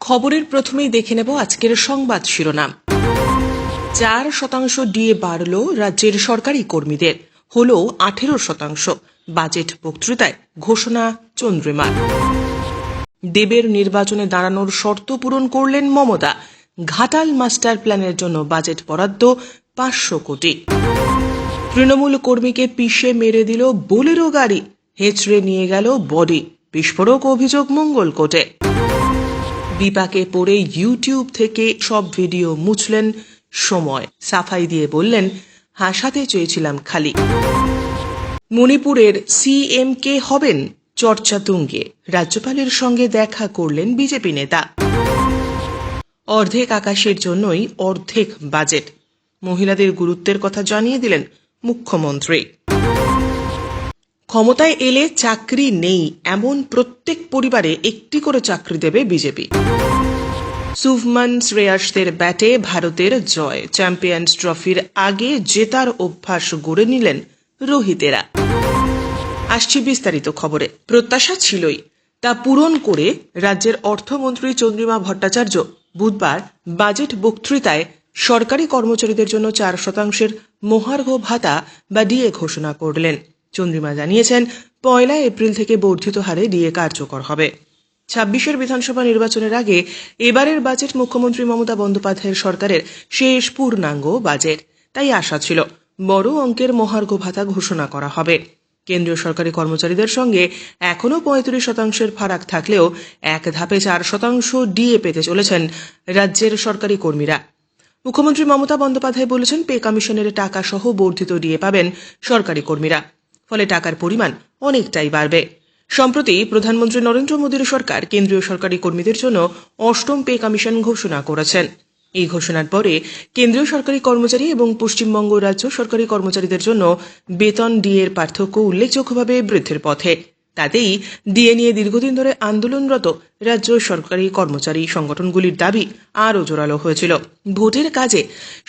খবরের প্রথমেই দেখে নেব আজকের সংবাদ শিরোনাম। 4% ডিএ বাড়ল রাজ্যের সরকারি কর্মীদের, হল 18%। বাজেট বক্তৃতায় ঘোষণা চন্দ্রিমার। দেবের নির্বাচনে দাঁড়ানোর শর্ত পূরণ করলেন মমতা। ঘাটাল মাস্টার প্ল্যানের জন্য বাজেট বরাদ্দ 500 কোটি। তৃণমূল কর্মীকে পিষে মেরে দিল বোলেরো গাড়ি, হেঁচড়ে নিয়ে গেল বডি, বিস্ফোরক অভিযোগ মঙ্গলকোটে। বিপাকে পড়ে ইউটিউব থেকে সব ভিডিও মুছলেন সময়, সাফাই দিয়ে বললেন হাসাতে চেয়েছিলাম খালি। মণিপুরের সিএম কে হবেন, চর্চা তুঙ্গে, রাজ্যপালের সঙ্গে দেখা করলেন বিজেপি নেতা। অর্ধেক আকাশের জন্যই অর্ধেক বাজেট, মহিলাদের গুরুত্বের কথা জানিয়ে দিলেন মুখ্যমন্ত্রী। ক্ষমতায় এলে চাকরি নেই এমন প্রত্যেক পরিবারে একটি করে চাকরি দেবে বিজেপি। শুভমান শ্রেয়াসদের ব্যাটে ভারতের জয়, চ্যাম্পিয়ন্স ট্রফির আগে জেতার অভ্যাস গড়ে নিলেন রোহিতেরা। আসছি বিস্তারিত খবরে। প্রত্যাশা ছিলই, তা পূরণ করে রাজ্যের অর্থমন্ত্রী চন্দ্রিমা ভট্টাচার্য বুধবার বাজেট বক্তৃতায় সরকারি কর্মচারীদের জন্য 4% মহার্ঘ ভাতা বা ডিএ ঘোষণা করলেন। চন্দ্রিমা জানিয়েছেন 1 এপ্রিল থেকে বর্ধিত হারে ডিএ কার্যকর হবে। 26 বিধানসভা নির্বাচনের আগে এবারের বাজেট মুখ্যমন্ত্রী মমতা বন্দ্যোপাধ্যায়ের সরকারের শেষ পূর্ণাঙ্গ বাজেট, তাই আশা ছিল বড় অঙ্কের মহার্ঘ ভাতা ঘোষণা করা হবে। কেন্দ্রীয় সরকারি কর্মচারীদের সঙ্গে এখনও 35% ফারাক থাকলেও এক ধাপে 4% ডিএ পেতে চলেছেন রাজ্যের সরকারি কর্মীরা। মুখ্যমন্ত্রী মমতা বন্দ্যোপাধ্যায় বলেছেন পে কমিশনের টাকা সহ বর্ধিত ডিএ পাবেন সরকারি কর্মীরা, ফলে টাকার পরিমাণ অনেকটাই বাড়বে। সম্প্রতি প্রধানমন্ত্রী নরেন্দ্র মোদীর সরকার কেন্দ্রীয় সরকারি কর্মীদের জন্য 8ম পে কমিশন ঘোষণা করেছেন। এই ঘোষণার পরে কেন্দ্রীয় সরকারি কর্মচারী এবং পশ্চিমবঙ্গ রাজ্য সরকারি কর্মচারীদের জন্য বেতন ডিএর পার্থক্য উল্লেখযোগ্যভাবে বৃদ্ধির পথে। তাতেই ডিএ নিয়ে দীর্ঘদিন ধরে আন্দোলনরত রাজ্য সরকারি কর্মচারী সংগঠনগুলির দাবি আরও জোরালো হয়েছিল। ভোটের কাজে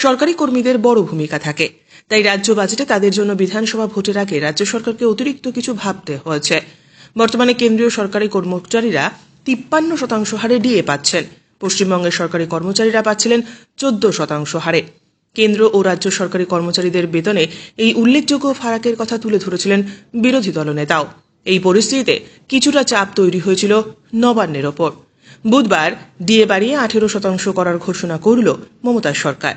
সরকারি কর্মীদের বড় ভূমিকা থাকে, তাই রাজ্য বাজেটে তাদের জন্য বিধানসভা ভোটের আগে রাজ্য সরকারকে অতিরিক্ত কিছু ভাবতে হয়েছে। বর্তমানে কেন্দ্রীয় সরকারি কর্মচারীরা 53% হারে ডিএ পাচ্ছেন, পশ্চিমবঙ্গের সরকারি কর্মচারীরা পাচ্ছিলেন 14% হারে। কেন্দ্র ও রাজ্য সরকারি কর্মচারীদের বেতনে এই উল্লেখযোগ্য ফারাকের কথা তুলে ধরেছিলেন বিরোধী দলনেতাও। এই পরিস্থিতিতে কিছুটা চাপ তৈরি হয়েছিল নবান্নের ওপর। বুধবার ডিএ বাড়িয়ে 18% করার ঘোষণা করল মমতার সরকার।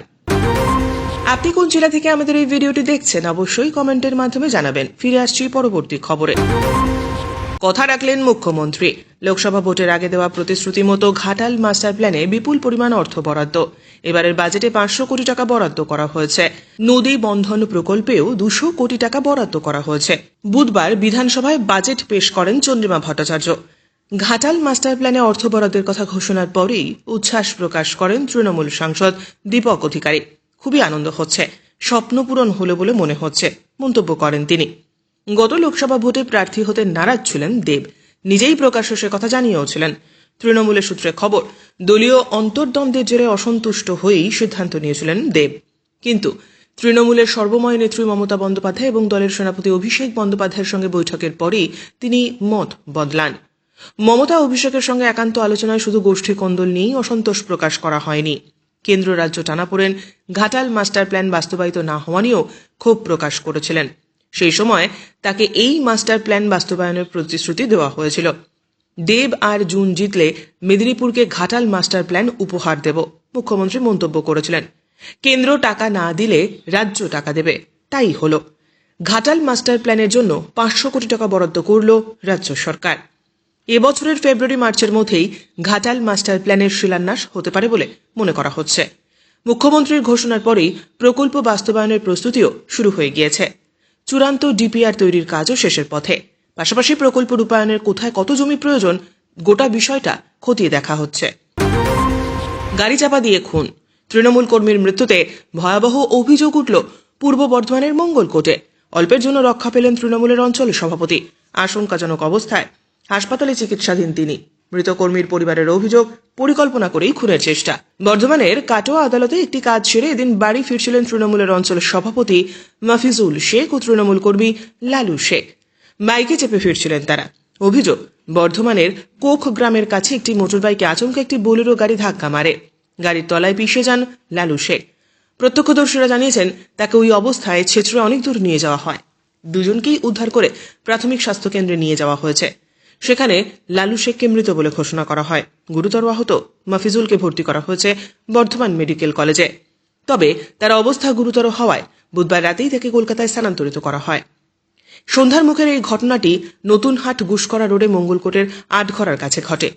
আপনি কোন জেলা থেকে আমাদের এই ভিডিওটি দেখছেন অবশ্যই কমেন্টের মাধ্যমে জানাবেন। ফিরে আসছি পরবর্তী খবরে। কথা রাখলেন মুখ্যমন্ত্রী, লোকসভা ভোটের আগে দেওয়া প্রতিশ্রুতি মতো ঘাটাল মাস্টার প্ল্যানে বিপুল পরিমাণ অর্থ বরাদ্দ। এবারের বাজেটে 500 কোটি টাকা বরাদ্দ করা হয়েছে। নদী বন্ধন প্রকল্পেও 200 কোটি টাকা বরাদ্দ করা হয়েছে। বুধবার বিধানসভায় বাজেট পেশ করেন চন্দ্রিমা ভট্টাচার্য। ঘাটাল মাস্টার প্ল্যানে অর্থ বরাদ্দের কথা ঘোষণার পরেই উচ্ছ্বাস প্রকাশ করেন তৃণমূল সাংসদ দীপক অধিকারী। খুবই আনন্দ হচ্ছে, স্বপ্ন পূরণ হলো বলে মনে হচ্ছে, মন্তব্য করেন তিনি। গত লোকসভা ভোটে প্রার্থী হতে নারাজ ছিলেন দেব, নিজেই প্রকাশ্যে সে কথা জানিয়েওছিলেন। তৃণমূলের সূত্রে খবর, দলীয় অন্তর্দ্বন্দ্বের জেরে অসন্তুষ্ট হয়েই সিদ্ধান্ত নিয়েছিলেন দেব। কিন্তু তৃণমূলের সর্বময় নেত্রী মমতা বন্দ্যোপাধ্যায় এবং দলের সেনাপতি অভিষেক বন্দ্যোপাধ্যায়ের সঙ্গে বৈঠকের পরেই তিনি মত বদলান। মমতা অভিষেকের সঙ্গে একান্ত আলোচনায় শুধু গোষ্ঠী কোন্দল নিয়েই অসন্তোষ প্রকাশ করা হয়নি, কেন্দ্র রাজ্য টানাপোড়েন, ঘাটাল মাস্টার প্ল্যান বাস্তবায়িত না হওয়া নিয়েও ক্ষোভ প্রকাশ করেছিলেন। সেই সময় তাকে এই মাস্টার প্ল্যান বাস্তবায়নের প্রতিশ্রুতি দেওয়া হয়েছিল। দেব আর জুন জিতলে মেদিনীপুরকে ঘাটাল মাস্টার প্ল্যান উপহার দেব, মুখ্যমন্ত্রী মন্তব্য করেছিলেন। কেন্দ্র টাকা না দিলে রাজ্য টাকা দেবে, তাই হলো। ঘাটাল মাস্টার প্ল্যানের জন্য 500 কোটি টাকা বরাদ্দ করল রাজ্য সরকার। এবছরের ফেব্রুয়ারি মার্চের মধ্যেই ঘাটাল মাস্টার প্ল্যানের শিলান্যাস হতে পারে বলে মনে করা হচ্ছে। মুখ্যমন্ত্রীর ঘোষণার পরেই প্রকল্প বাস্তবায়নের প্রস্তুতিও শুরু হয়ে গিয়েছে। চূড়ান্ত ডিপিআর তৈরির কাজও শেষের পথে। পাশাপাশি প্রকল্প রূপায়ণের কোথায় কত জমি প্রয়োজন, গোটা বিষয়টা খতিয়ে দেখা হচ্ছে। গাড়ি চাপা দিয়ে খুন, তৃণমূল কর্মীর মৃত্যুতে ভয়াবহ অভিযোগ উঠল পূর্ব বর্ধমানের মঙ্গলকোটে। অল্পের জন্য রক্ষা পেলেন তৃণমূলের অঞ্চল সভাপতি। আশঙ্কাজনক অবস্থায় হাসপাতালে চিকিৎসাধীন তিনি। মৃত কর্মীর পরিবারের অভিযোগ, পরিকল্পনা করেই খুনের চেষ্টা। বর্ধমানের কাটোয়া আদালতে একটি কাজ সেরে এদিন বাড়ি ফিরছিলেন তৃণমূলের অঞ্চল সভাপতি মাফিজুল শেখ ও তৃণমূল কর্মী লালু শেখ। বাইকে চেপে ফিরছিলেন তারা। অভিযোগ, বর্ধমানের কোখ গ্রামের কাছে একটি মোটরবাইকে আচমকা একটি বোলেরো গাড়ি ধাক্কা মারে। গাড়ির তলায় পিষে যান লালু শেখ। প্রত্যক্ষদর্শীরা জানিয়েছেন তাকে ওই অবস্থায় ছেঁচড়ে অনেক দূর নিয়ে যাওয়া হয়। দুজনকেই উদ্ধার করে প্রাথমিক স্বাস্থ্যকেন্দ্রে নিয়ে যাওয়া হয়েছে। সেখানে লালু শেখকে মৃত বলে ঘোষণা করা হয়। গুরুতর আহত মাফিজুলকে ভর্তি করা হয়েছে বর্ধমান মেডিকেল কলেজে। তবে তার অবস্থা গুরুতর হওয়ায় বুধবার রাতেই তাকে কলকাতায় স্থানান্তরিত করা হয়। সন্ধ্যার মুখের এই ঘটনাটি নতুনহাট গুসকরা রোডে মঙ্গলকোটের আটঘরার কাছে ঘটে।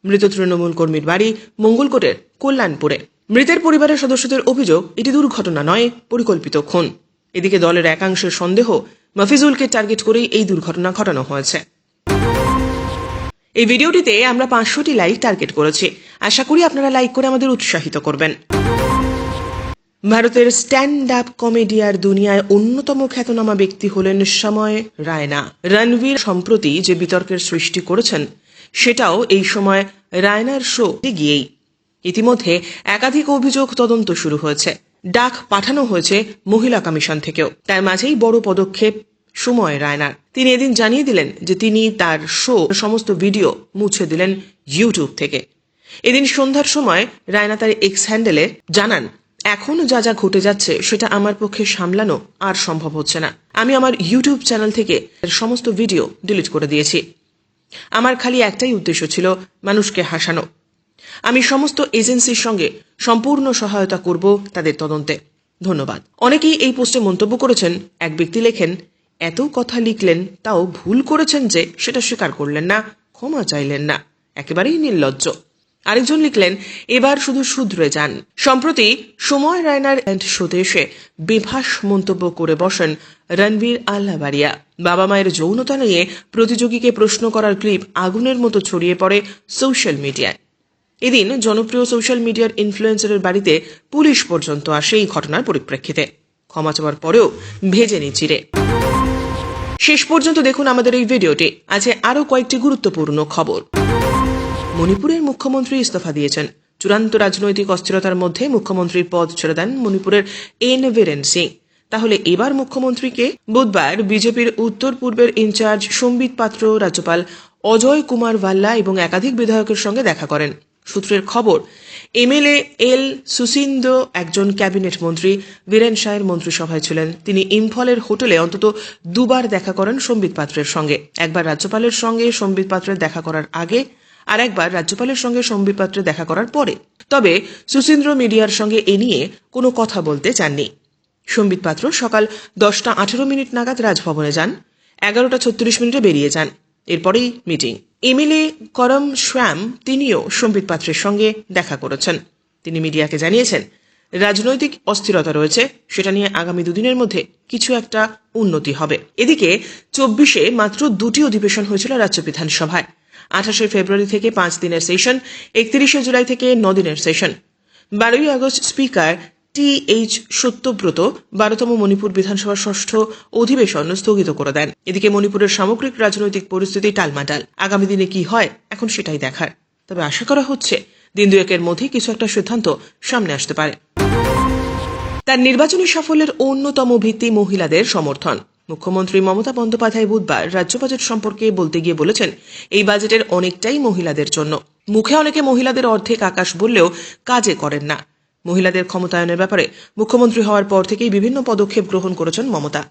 মৃত তৃণমূল কর্মীর বাড়ি মঙ্গলকোটের কল্যাণপুরে। মৃতের পরিবারের সদস্যদের অভিযোগ এটি দুর্ঘটনা নয়, পরিকল্পিত খুন। এদিকে দলের একাংশের সন্দেহ মাফিজুলকে টার্গেট করেই এই দুর্ঘটনা ঘটানো হয়েছে। এই ভিডিওটিতে আমরা 500টি লাইক টার্গেট করেছি। আশা করি আপনারা লাইক করে আমাদের উৎসাহিত করবেন। ভারতের স্ট্যান্ড আপ কমেডিয়ার দুনিয়ায় অন্যতম খ্যাতনামা ব্যক্তি হলেন সময় রায়না। রণবীর সম্প্রতি যে বিতর্কের সৃষ্টি করেছেন সেটাও এই সময় রায়নার শো গিয়েই। ইতিমধ্যে একাধিক অভিযোগ তদন্ত শুরু হয়েছে। ডাক পাঠানো হয়েছে মহিলা কমিশন থেকেও। তার মাঝেই বড় পদক্ষেপ সময় রায়নার। তিনি এদিন জানিয়ে দিলেন যে তিনি তার শো সমস্ত ভিডিও মুছে দিলেন ইউটিউব থেকে। এদিন সন্ধ্যার সময় রায়না তার এক্স হ্যান্ডেলে জানান, এখন যা যা ঘটে যাচ্ছে সেটা আমার পক্ষে সামলানো আর সম্ভব হচ্ছে না। আমি আমার ইউটিউব চ্যানেল থেকে সমস্ত ভিডিও ডিলিট করে দিয়েছি। আমার খালি একটাই উদ্দেশ্য ছিল মানুষকে হাসানো। আমি সমস্ত এজেন্সির সঙ্গে সম্পূর্ণ সহায়তা করব তাদের তদন্তে। ধন্যবাদ। অনেকেই এই পোস্টে মন্তব্য করেছেন। এক ব্যক্তি লেখেন, এত কথা লিখলেন তাও ভুল করেছেন যে সেটা স্বীকার করলেন না, ক্ষমা চাইলেন না, একেবারেই নির্লজ্জ। আরেকজন লিখলেন, এবার শুধু শুধরে যান। সম্প্রতি সময় রায়নার শোতে এসে বেফাঁস মন্তব্য করে বসেন রণবীর আল্লাবাড়িয়া। বাবা মায়ের যৌনতা নিয়ে প্রতিযোগীকে প্রশ্ন করার ক্লিপ আগুনের মতো ছড়িয়ে পড়ে সোশ্যাল মিডিয়ায়। এদিন জনপ্রিয় সোশ্যাল মিডিয়ার ইনফ্লুয়েন্সারের বাড়িতে পুলিশ পর্যন্ত আসে এই ঘটনার পরিপ্রেক্ষিতে। ক্ষমা চাওয়ার পরেও ভেজেনি চিড়ে। শেষ পর্যন্ত দেখুন আমাদের এই ভিডিওটি। আছে আরও কয়েকটি গুরুত্বপূর্ণ খবর। মণিপুরের মুখ্যমন্ত্রী ইস্তফা দিয়েছেন। চূড়ান্ত রাজনৈতিক অস্থিরতার মধ্যে মুখ্যমন্ত্রীর পদ ছেড়ে দেন মণিপুরের এন বীরেন সিং। তাহলে এবার মুখ্যমন্ত্রীকে? বুধবার বিজেপির উত্তর পূর্বের ইনচার্জ সম্বিত পাত্র রাজ্যপাল অজয় কুমার ভাল্লা এবং একাধিক বিধায়কের সঙ্গে দেখা করেন। সূত্রের খবর, এমএলএ এল সুসিন্দো একজন ক্যাবিনেট মন্ত্রী বীরেন শাহের মন্ত্রিসভায় ছিলেন। তিনি ইম্ফলের হোটেলে অন্তত দুবার দেখা করেন সম্বিত পাত্রের সঙ্গে। একবার রাজ্যপালের সঙ্গে সম্বিত পাত্রের দেখা করার আগে, আর একবার রাজ্যপালের সঙ্গে সম্বিত পাত্রের দেখা করার পরে। তবে সুসিন্দ্র মিডিয়ার সঙ্গে এ নিয়ে কোনো কথা বলতে চাননি। সম্বিত পাত্র সকাল 10:18 নাগাদ রাজভবনে যান। 11:36 বেরিয়ে যান। এরপরেই মিটিং। এমএলএ করম শ্যাম তিনিও সম্বিত পাত্রের সঙ্গে দেখা করেছেন। তিনি মিডিয়াকে জানিয়েছেন, রাজনৈতিক অস্থিরতা রয়েছে, সেটা নিয়ে আগামী দুদিনের মধ্যে কিছু একটা উন্নতি হবে। এদিকে 24-এ মাত্র 2টি অধিবেশন হয়েছিল রাজ্য বিধানসভায়। 28শে ফেব্রুয়ারি থেকে 5 দিনের সেশন, 31শে জুলাই থেকে 9 দিনের সেশন। 12ই আগস্ট স্পিকার টি.এইচ. সত্যব্রত 12তম মণিপুর বিধানসভার 6ষ্ঠ অধিবেশন স্থগিত করে দেন। এদিকে মণিপুরের সামগ্রিক রাজনৈতিক পরিস্থিতি টালমাটাল। আগামী দিনে কি হয় এখন সেটাই দেখার। তবে আশা করা হচ্ছে দিন দুয়েকের মধ্যে কিছু একটা সিদ্ধান্ত সামনে আসতে পারে। তার নির্বাচনী সাফল্যের অন্যতম ভিত্তি মহিলাদের সমর্থন। মুখ্যমন্ত্রী মমতা বন্দ্যোপাধ্যায় বুধবার রাজ্য বাজেট সম্পর্কে বলতে গিয়ে বলেছেন, এই বাজেটের অনেকটাই মহিলাদের জন্য। মুখে অনেকে মহিলাদের অর্ধেক আকাশ বললেও কাজে করেন না। মহিলাদের ক্ষমতায়নের ব্যাপারে মুখ্যমন্ত্রী হওয়ার পর থেকেই বিভিন্ন পদক্ষেপ গ্রহণ করেছেন মমতা।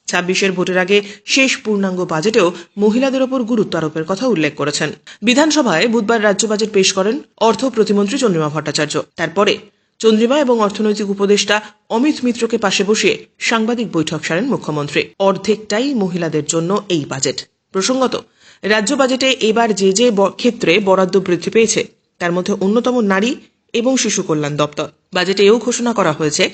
26-এর ভোটের আগে শেষ পূর্ণাঙ্গ বাজেটেও মহিলাদের ওপর গুরুত্ব আরোপের কথা উল্লেখ করেছেন। বিধানসভায় বুধবার রাজ্য বাজেট পেশ করেন অর্থ প্রতিমন্ত্রী চন্দ্রিমা ভট্টাচার্য। তারপরে চন্দ্রিমা এবং অর্থনৈতিক উপদেষ্টা অমিত মিত্রকে পাশে বসিয়ে সাংবাদিক বৈঠক সারেন মুখ্যমন্ত্রী। অর্ধেকটাই মহিলাদের জন্য এই বাজেট। প্রসঙ্গত, রাজ্য বাজেটে এবার যে যে ক্ষেত্রে বরাদ্দ বৃদ্ধি পেয়েছে তার মধ্যে অন্যতম নারী এবং শিশু কল্যাণ দপ্তর। বাজেটে এও ঘোষণা করা হয়েছে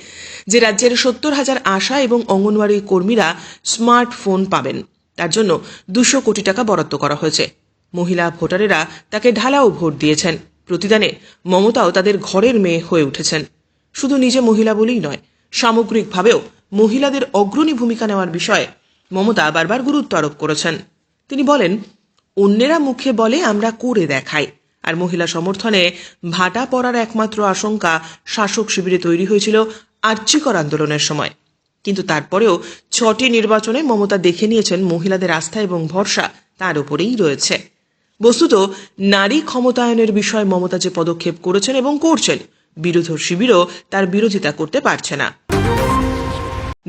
যে রাজ্যের 70,000 আশা এবং অঙ্গনওয়াড়ি কর্মীরা স্মার্টফোন পাবেন। তার জন্য 200 কোটি টাকা বরাদ্দ করা হয়েছে। মহিলা ভোটারেরা তাকে ঢালাও ভোট দিয়েছেন। প্রতিদানে মমতাও তাদের ঘরের মেয়ে হয়ে উঠেছেন। শুধু নিজে মহিলা বলেই নয়, সামগ্রিকভাবেও মহিলাদের অগ্রণী ভূমিকা নেওয়ার বিষয়ে মমতা বারবার গুরুত্ব আরোপ করেছেন। তিনি বলেন, অন্যেরা মুখে বলে আমরা করে দেখাই, আর মহিলা সমর্থনে ভাটা পড়ার একমাত্র আশঙ্কা শাসক শিবিরে তৈরি হয়েছিল আর্যিকর আন্দোলনের সময়। কিন্তু তারপরেও 6টি নির্বাচনে মমতা দেখে নিয়েছেন মহিলাদের আস্থা এবং ভরসা তার উপরেই রয়েছে। বস্তুত নারী ক্ষমতায়নের বিষয়ে মমতা যে পদক্ষেপ করেছেন এবং করছেন, বিরোধী শিবিরও তার বিরোধিতা করতে পারছে না।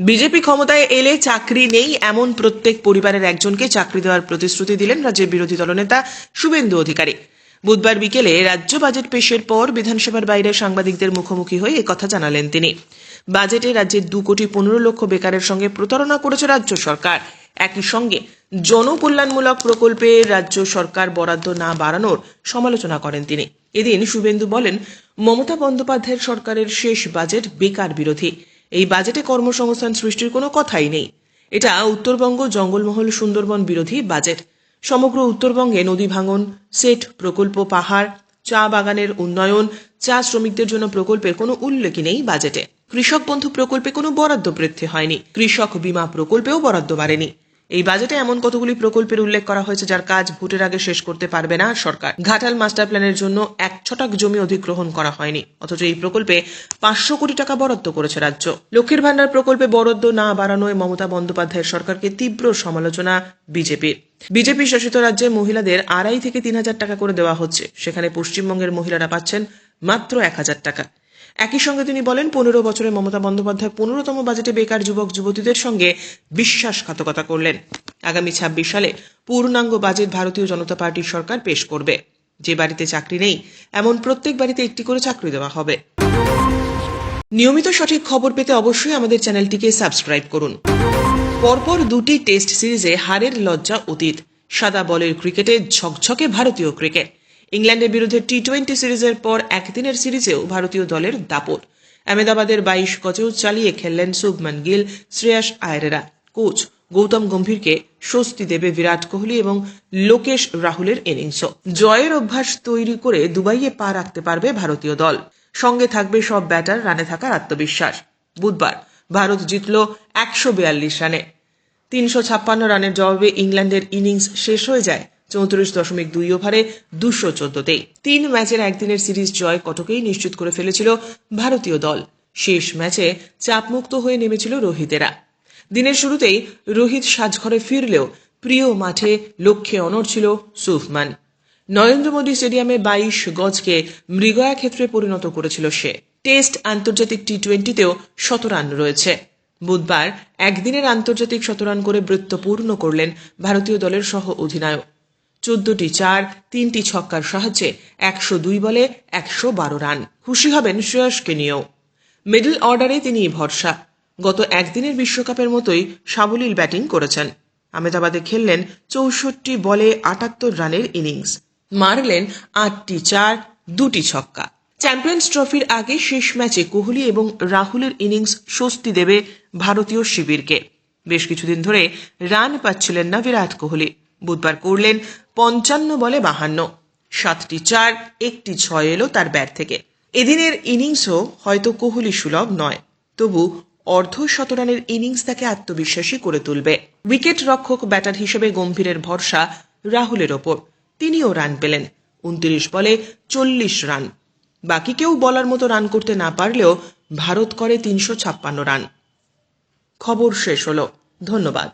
বিজেপি ক্ষমতায় এলে চাকরি নেই এমন প্রত্যেক পরিবারের একজনকে চাকরি দেওয়ার প্রতিশ্রুতি দিলেন রাজ্যের বিরোধী দলনেতা শুভেন্দু অধিকারী। বুধবার বিকেলে রাজ্য বাজেট পেশের পর বিধানসভার বাইরে সাংবাদিকদের মুখোমুখি হয়ে একথা জানালেন তিনি। বাজেটে রাজ্যের 2,15,00,000 বেকারের সঙ্গে প্রতারণা করেছে রাজ্য সরকার। একই সঙ্গে জনকল্যাণমূলক প্রকল্পে রাজ্য সরকার বরাদ্দ না বাড়ানোর সমালোচনা করেন তিনি। এদিন শুভেন্দু বলেন, মমতা বন্দ্যোপাধ্যায়ের সরকারের শেষ বাজেট বেকার বিরোধী। এই বাজেটে কর্মসংস্থান সৃষ্টির কোনো কথাই নেই। এটা উত্তরবঙ্গ জঙ্গলমহল সুন্দরবন বিরোধী বাজেট। সমগ্র উত্তরবঙ্গে নদী ভাঙন, সেট প্রকল্প, পাহাড়, চা বাগানের উন্নয়ন, চা শ্রমিকদের জন্য প্রকল্পের কোনো উল্লেখই নেই বাজেটে। কৃষক বন্ধু প্রকল্পে কোনো বরাদ্দ বৃদ্ধি হয়নি। কৃষক বীমা প্রকল্পেও বরাদ্দ বাড়েনি। এই বাজেটে এমন কতগুলি প্রকল্পের উল্লেখ করা হয়েছে যার কাজ ভোটের আগে শেষ করতে পারবে না সরকার। ঘাটাল মাস্টার প্ল্যানের জন্য 1 ছটাক জমি অধিগ্রহণ করা হয়নি, অথচ এই প্রকল্পে 500 কোটি টাকা বরাদ্দ করেছে রাজ্য। লক্ষ্মীর ভান্ডার প্রকল্পে বরাদ্দ না বাড়ানোয় মমতা বন্দ্যোপাধ্যায়ের সরকারকে তীব্র সমালোচনা বিজেপির। বিজেপি শাসিত রাজ্যে মহিলাদের 2,500 থেকে 3,000 টাকা করে দেওয়া হচ্ছে, সেখানে পশ্চিমবঙ্গের মহিলারা পাচ্ছেন মাত্র 1,000 টাকা। একই সঙ্গে তিনি বলেন, 15 বছরে মমতা বন্দ্যোপাধ্যায় 15তম বাজেটে বেকার যুবক যুবতীদের সঙ্গে বিশ্বাসঘাতকতা করলেন। আগামী 26 সালে পূর্ণাঙ্গ বাজেট ভারতীয় জনতা পার্টির সরকার পেশ করবে। যে বাড়িতে চাকরি নেই এমন প্রত্যেক বাড়িতে একটি করে চাকরি দেওয়া হবে। নিয়মিত সঠিক খবর পেতে অবশ্যই আমাদের চ্যানেলটিকে সাবস্ক্রাইব করুন। পরপর 2টি টেস্ট সিরিজে হারের লজ্জা অতীত। সাদা বলের ক্রিকেটে ঝকঝকে ভারতীয় ক্রিকেট। ইংল্যান্ডের বিরুদ্ধে টি20 সিরিজের পর একদিনের সিরিজেও ভারতীয় দলের দাপট। আহমেদাবাদের 22 গজেও চালিয়ে খেললেন শুভমান গিল, শ্রেয়াস আয়ারেরা। কোচ গৌতম গম্ভীরকে স্বস্তি দেবে বিরাট কোহলি এবং লোকেশ রাহুলের ইনিংসও। জয়ের অভ্যাস তৈরি করে দুবাইয়ে পা রাখতে পারবে ভারতীয় দল। সঙ্গে থাকবে সব ব্যাটার, রানে থাকার আত্মবিশ্বাস। বুধবার ভারত জিতল 142 রানে। 356 রানের জবাবে ইংল্যান্ডের ইনিংস শেষ হয়ে যায় 34.2 ওভারে 214তেই। 3 ম্যাচের একদিনের সিরিজ জয় কটকেই নিশ্চিত করে ফেলেছিল ভারতীয় দল। শেষ ম্যাচে চাপমুক্ত হয়ে নেমেছিল রোহিতেরা। দিনের শুরুতেই রোহিত সাজঘরে ফিরলেও প্রিয় মাঠে লক্ষ্যে অনড় ছিল শুভমান। নরেন্দ্র মোদী স্টেডিয়ামে 22 গজকে মৃগয়া ক্ষেত্রে পরিণত করেছিল সে। টেস্ট, আন্তর্জাতিক টি20তেও 100 রান রয়েছে। বুধবার একদিনের আন্তর্জাতিক 100 রান করে বৃত্ত পূর্ণ করলেন ভারতীয় দলের সহ অধিনায়ক। 14টি 4, 3টি ছক্কার সাহায্যে 102 বলে 112 রান। খুশি হবেন শ্রেয়াসকে নিয়েও। মিডল অর্ডারে তিনি ভরসা। গত একদিনের বিশ্বকাপের মতোই সাবলীল ব্যাটিং করেছেন। আহমেদাবাদে খেললেন 64 বলে 78 রানের ইনিংস। মারলেন 8টি 4, 2টি ছক্কা। চ্যাম্পিয়ন্স ট্রফির আগে শেষ ম্যাচে কোহলি এবং রাহুলের ইনিংস স্বস্তি দেবে ভারতীয় শিবিরকে। বেশ কিছুদিন ধরে রান পাচ্ছিলেন না বিরাট কোহলি। বুধবার করলেন 55 বলে 52, 7টি 4, 1টি 6 এলো তার ব্যাট থেকে। এদিনের ইনিংসও হয়তো কোহলি সুলভ নয়, তবু অর্ধ-শতরানের ইনিংস তাকে আত্মবিশ্বাসী করে তুলবে। উইকেট রক্ষক ব্যাটার হিসেবে গম্ভীরের ভরসা রাহুলের ওপর। তিনিও রান পেলেন 29 বলে 40 রান। বাকি কেউ বলার মতো রান করতে না পারলেও ভারত করে 356 রান। খবর শেষ হলো। ধন্যবাদ।